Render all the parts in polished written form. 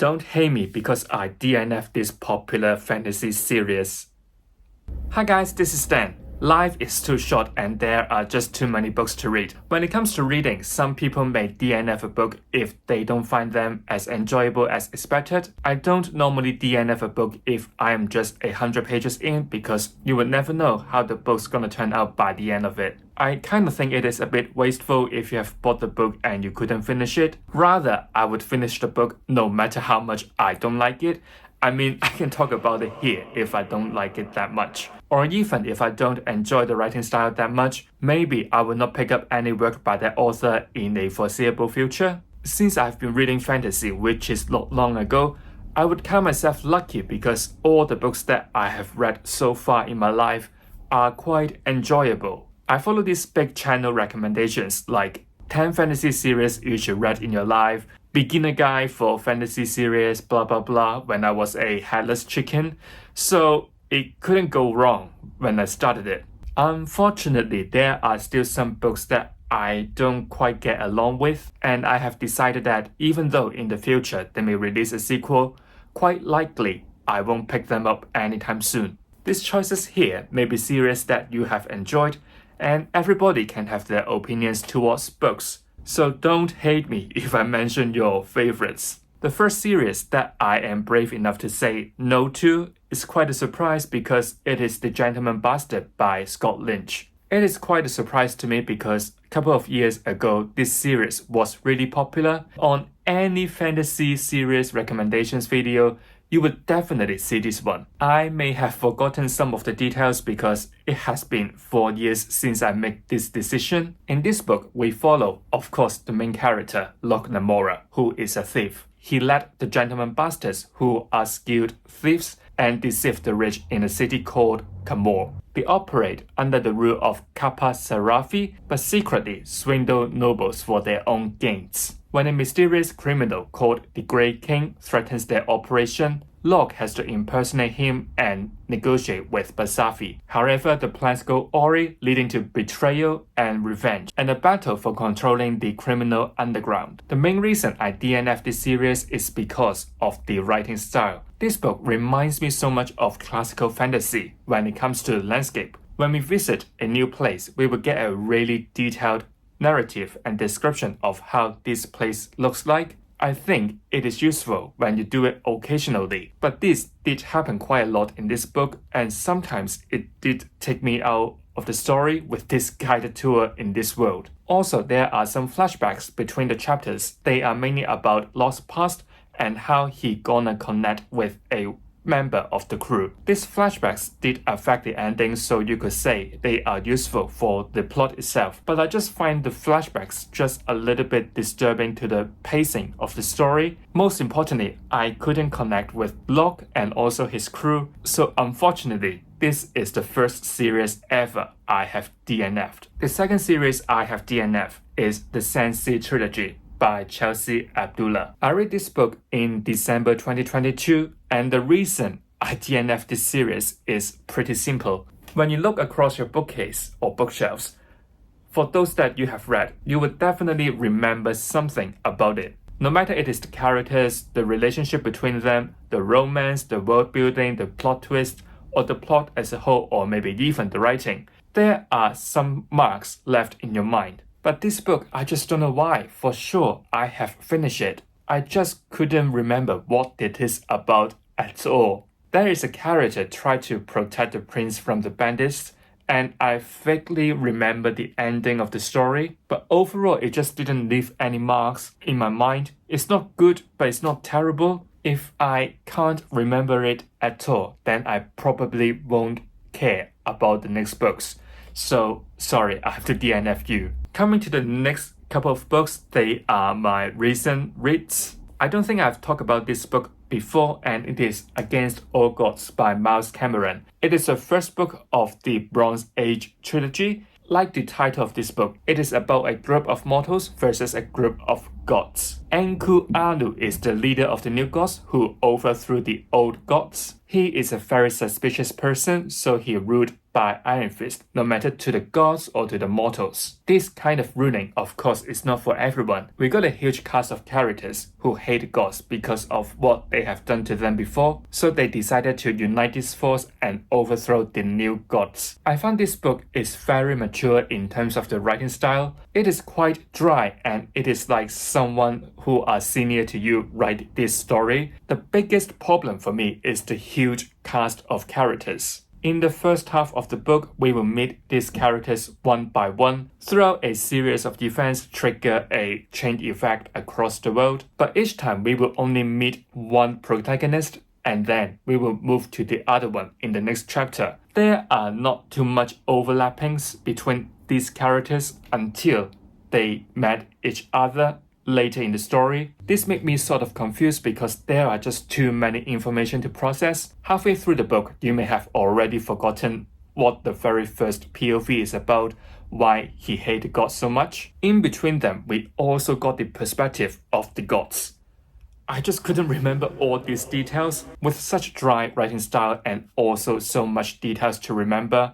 Don't hate me because I DNF this popular fantasy series. Hi guys, this is Dan. Life is too short and there are just too many books to read. When it comes to reading, some people may DNF a book if they don't find them as enjoyable as expected. I don't normally DNF a book if I am just 100 pages in because you would never know how the book's gonna turn out by the end of it. I kind of think it is a bit wasteful if you have bought the book and you couldn't finish it. Rather, I would finish the book no matter how much I don't like it. I mean, I can talk about it here if I don't like it that much. Or even if I don't enjoy the writing style that much, maybe I will not pick up any work by that author in a foreseeable future. Since I've been reading fantasy, which is not long ago, I would count myself lucky because all the books that I have read so far in my life are quite enjoyable. I follow these big channel recommendations like 10 fantasy series you should read in your life, beginner guide for fantasy series, blah blah blah, when I was a headless chicken. So it couldn't go wrong when I started it. Unfortunately, there are still some books that I don't quite get along with, and I have decided that even though in the future they may release a sequel, quite likely I won't pick them up anytime soon. These choices here may be series that you have enjoyed, and everybody can have their opinions towards books. So don't hate me if I mention your favorites. The first series that I am brave enough to say no to is quite a surprise because it is The Gentleman Bastard by Scott Lynch. It is quite a surprise to me because a couple of years ago this series was really popular. On any fantasy series recommendations video, you would definitely see this one. I may have forgotten some of the details because it has been 4 years since I made this decision. In this book, we follow, of course, the main character, Locke Namora, who is a thief. He led the Gentleman Bastards, who are skilled thieves, and deceive the rich in a city called Kamor. They operate under the rule of Kappa Serafi, but secretly swindle nobles for their own gains. When a mysterious criminal called the Grey King threatens their operation, Locke has to impersonate him and negotiate with Basafi. However, the plans go awry, leading to betrayal and revenge, and a battle for controlling the criminal underground. The main reason I DNF this series is because of the writing style. This book reminds me so much of classical fantasy when it comes to landscape. When we visit a new place, we will get a really detailed narrative and description of how this place looks like. I think it is useful when you do it occasionally, but this did happen quite a lot in this book, and sometimes it did take me out of the story with this guided tour in this world. Also, there are some flashbacks between the chapters. They are mainly about Locke's past and how he gonna connect with a member of the crew. These flashbacks did affect the ending, so you could say they are useful for the plot itself, but I just find the flashbacks just a little bit disturbing to the pacing of the story. Most importantly, I couldn't connect with Locke and also his crew, so unfortunately, this is the first series ever I have DNF'd. The second series I have DNF'd is the Sensey Trilogy by Chelsea Abdullah. I read this book in December 2022, and the reason I DNF this series is pretty simple. When you look across your bookcase or bookshelves, for those that you have read, you would definitely remember something about it. No matter it is the characters, the relationship between them, the romance, the world building, the plot twist, or the plot as a whole, or maybe even the writing, there are some marks left in your mind. But this book, I just don't know why. For sure, I have finished it. I just couldn't remember what it is about at all. There is a character trying to protect the prince from the bandits, and I vaguely remember the ending of the story, but overall it just didn't leave any marks in my mind. It's not good, but it's not terrible. If I can't remember it at all, then I probably won't care about the next books. So, sorry, I have to DNF you. Coming to the next couple of books, they are my recent reads. I don't think I've talked about this book before, and it is Against All Gods by Miles Cameron. It is the first book of the Bronze Age trilogy. Like the title of this book, it is about a group of mortals versus a group of gods. Enku Anu is the leader of the new gods who overthrew the old gods. He is a very suspicious person, so he ruled by Iron Fist, no matter to the gods or to the mortals. This kind of ruling, of course, is not for everyone. We got a huge cast of characters who hate gods because of what they have done to them before, so they decided to unite this force and overthrow the new gods. I found this book is very mature in terms of the writing style. It is quite dry and it is like someone who are senior to you write this story. The biggest problem for me is the huge cast of characters. In the first half of the book, we will meet these characters one by one. Throughout a series of events trigger a chain effect across the world, but each time we will only meet one protagonist and then we will move to the other one in the next chapter. There are not too much overlappings between these characters until they met each other later in the story. This made me sort of confused because there are just too many information to process. Halfway through the book, you may have already forgotten what the very first POV is about, why he hated God so much. In between them, we also got the perspective of the gods. I just couldn't remember all these details. With such dry writing style and also so much details to remember,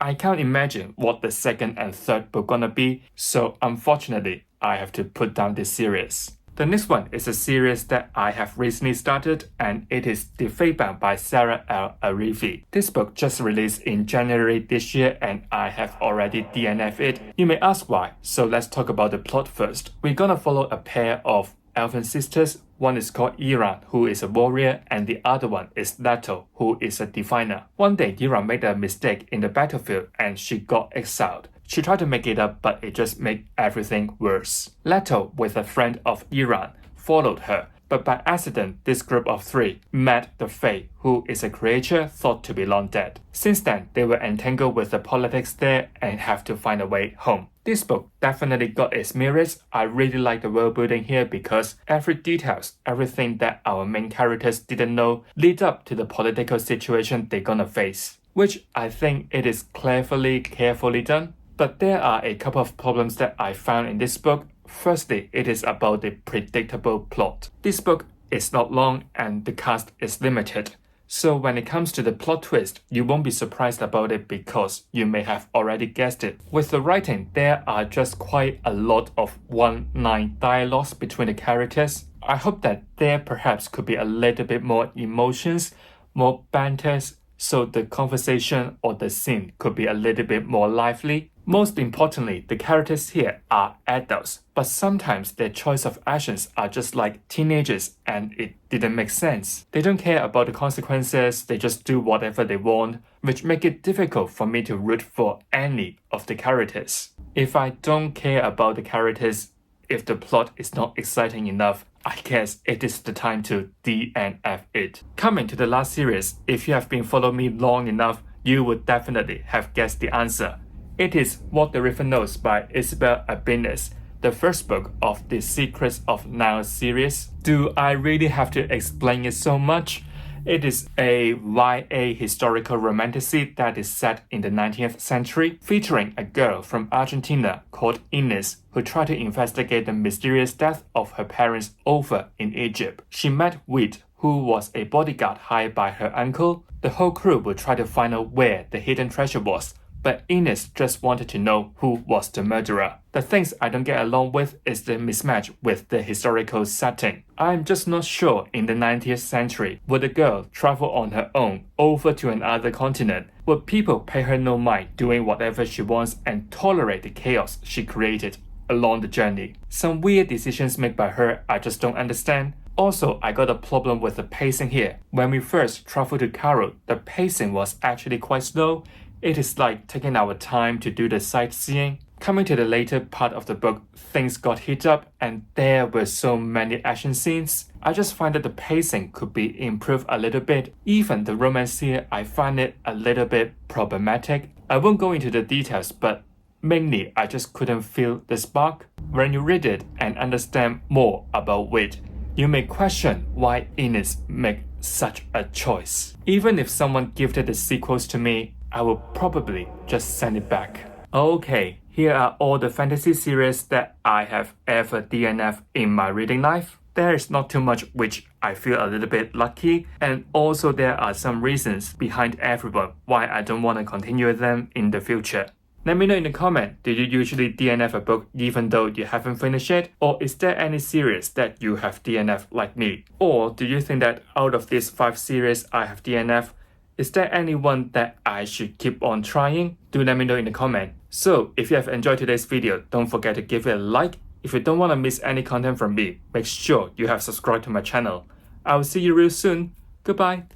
I can't imagine what the second and third book gonna be, so unfortunately, I have to put down this series. The next one is a series that I have recently started, and it is Defan by Sarah L. Arifi. This book just released in January this year and I have already DNF it. You may ask why, so let's talk about the plot first. We're gonna follow a pair of elven sisters. One is called Iran, who is a warrior, and the other one is Leto, who is a diviner. One day, Iran made a mistake in the battlefield and she got exiled. She tried to make it up, but it just made everything worse. Leto, with a friend of Iran, followed her, but by accident, this group of three met the Fae, who is a creature thought to be long dead. Since then, they were entangled with the politics there and have to find a way home. This book definitely got its merits. I really like the world building here because every details, everything that our main characters didn't know lead up to the political situation they're gonna face, which I think it is carefully done. But there are a couple of problems that I found in this book. Firstly, it is about the predictable plot. This book is not long and the cast is limited. So when it comes to the plot twist, you won't be surprised about it because you may have already guessed it. With the writing, there are just quite a lot of one-line dialogues between the characters. I hope that there perhaps could be a little bit more emotions, more banters, so the conversation or the scene could be a little bit more lively. Most importantly, the characters here are adults, but sometimes their choice of actions are just like teenagers and it didn't make sense. They don't care about the consequences, they just do whatever they want, which make it difficult for me to root for any of the characters. If I don't care about the characters, if the plot is not exciting enough, I guess it is the time to DNF it. Coming to the last series, if you have been following me long enough, you would definitely have guessed the answer. It is What the River Knows by Isabel Abines, the first book of the Secrets of Now series. Do I really have to explain it so much? It is a YA historical romantasy that is set in the 19th century, featuring a girl from Argentina called Ines, who tried to investigate the mysterious death of her parents over in Egypt. She met Wheat, who was a bodyguard hired by her uncle. The whole crew would try to find out where the hidden treasure was, but Ines just wanted to know who was the murderer. The things I don't get along with is the mismatch with the historical setting. I'm just not sure in the 19th century, would a girl travel on her own over to another continent? Would people pay her no mind doing whatever she wants and tolerate the chaos she created along the journey? Some weird decisions made by her I just don't understand. Also, I got a problem with the pacing here. When we first traveled to Cairo, the pacing was actually quite slow. It is like taking our time to do the sightseeing. Coming to the later part of the book, things got heated up and there were so many action scenes. I just find that the pacing could be improved a little bit. Even the romance here, I find it a little bit problematic. I won't go into the details, but mainly I just couldn't feel the spark. When you read it and understand more about Wade, you may question why Ines made such a choice. Even if someone gifted the sequels to me, I will probably just send it back. Okay, here are all the fantasy series that I have ever DNF in my reading life. there is not too much which I feel a little bit lucky, and also there are some reasons behind everyone why I don't want to continue them in the future. Let me know in the comment, do you usually DNF a book even though you haven't finished it? Or is there any series that you have DNF like me? Or do you think that out of these 5 series I have DNF, is there any one that I should keep on trying? Do let me know in the comment. So if you have enjoyed today's video, don't forget to give it a like. If you don't want to miss any content from me, make sure you have subscribed to my channel. I will see you real soon. Goodbye.